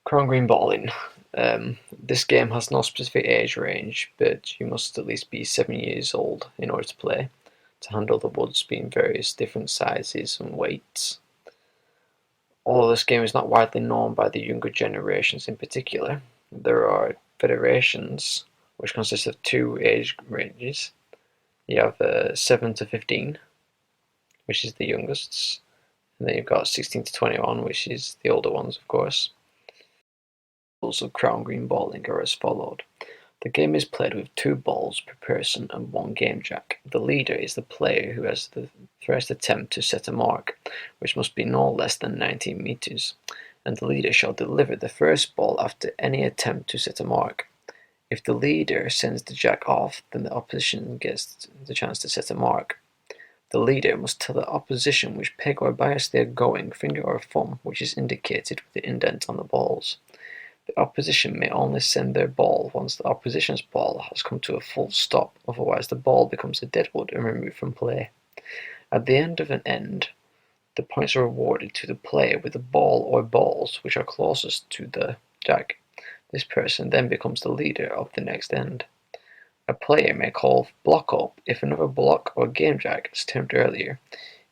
Crown Green Bowling. This game has no specific age range, but you must at least be 7 years old in order to play, to handle the woods being various different sizes and weights. Although this game is not widely known by the younger generations in particular, there are federations which consist of two age ranges. You have 7 to 15, which is the youngest, and then you've got 16 to 21, which is the older ones, of course. Rules of Crown Green Bowling are as followed. The game is played with 2 balls per person and 1 game jack. The leader is the player who has the first attempt to set a mark, which must be no less than 19 meters, and the leader shall deliver the first ball after any attempt to set a mark. If the leader sends the jack off, then the opposition gets the chance to set a mark. The leader must tell the opposition which peg or bias they are going, finger or thumb, which is indicated with the indent on the balls. The opposition may only send their ball once the opposition's ball has come to a full stop, otherwise the ball becomes a deadwood and removed from play. At the end of an end, the points are awarded to the player with the ball or balls which are closest to the jack. This person then becomes the leader of the next end. A player may call block up if another block or game jack, as termed earlier,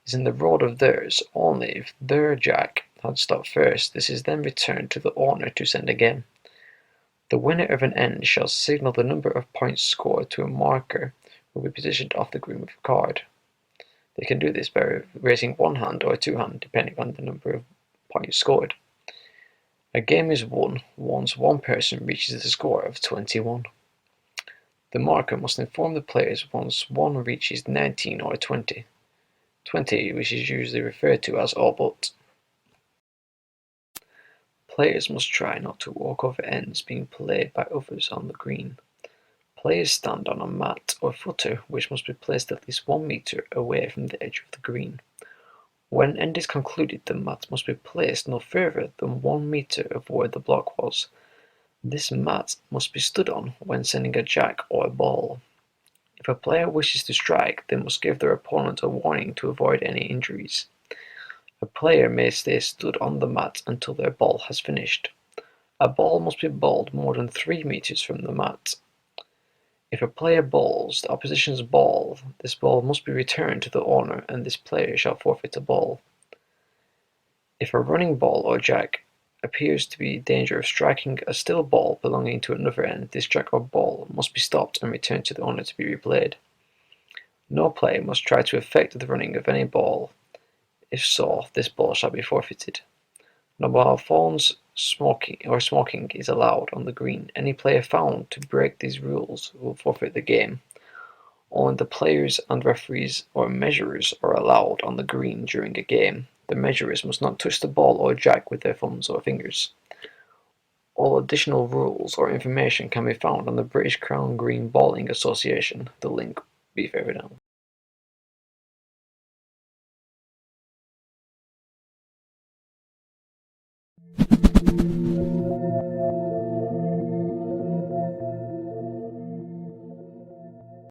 is in the road of theirs, only if their jack had stopped first. This is then returned to the owner to send again. The winner of an end shall signal the number of points scored to a marker who will be positioned off the green with a card. They can do this by raising one hand or two hand, depending on the number of points scored. A game is won once one person reaches the score of 21. The marker must inform the players once one reaches 19 or 20. 20, which is usually referred to as all but. Players must try not to walk over ends being played by others on the green. Players stand on a mat or footer which must be placed at least 1 meter away from the edge of the green. When an end is concluded, the mat must be placed no further than 1 meter of where the block was. This mat must be stood on when sending a jack or a ball. If a player wishes to strike, they must give their opponent a warning to avoid any injuries. A player may stay stood on the mat until their ball has finished. A ball must be bowled more than 3 meters from the mat. If a player bowls the opposition's ball, this ball must be returned to the owner and this player shall forfeit a ball. If a running ball or jack appears to be in danger of striking a still ball belonging to another end, this jack or ball must be stopped and returned to the owner to be replayed. No player must try to affect the running of any ball. If so, this ball shall be forfeited. No mobile phones, smoking is allowed on the green. Any player found to break these rules will forfeit the game. Only the players and referees or measurers are allowed on the green during a game. The measurers must not touch the ball or jack with their thumbs or fingers. All additional rules or information can be found on the British Crown Green Bowling Association. The link will be further down.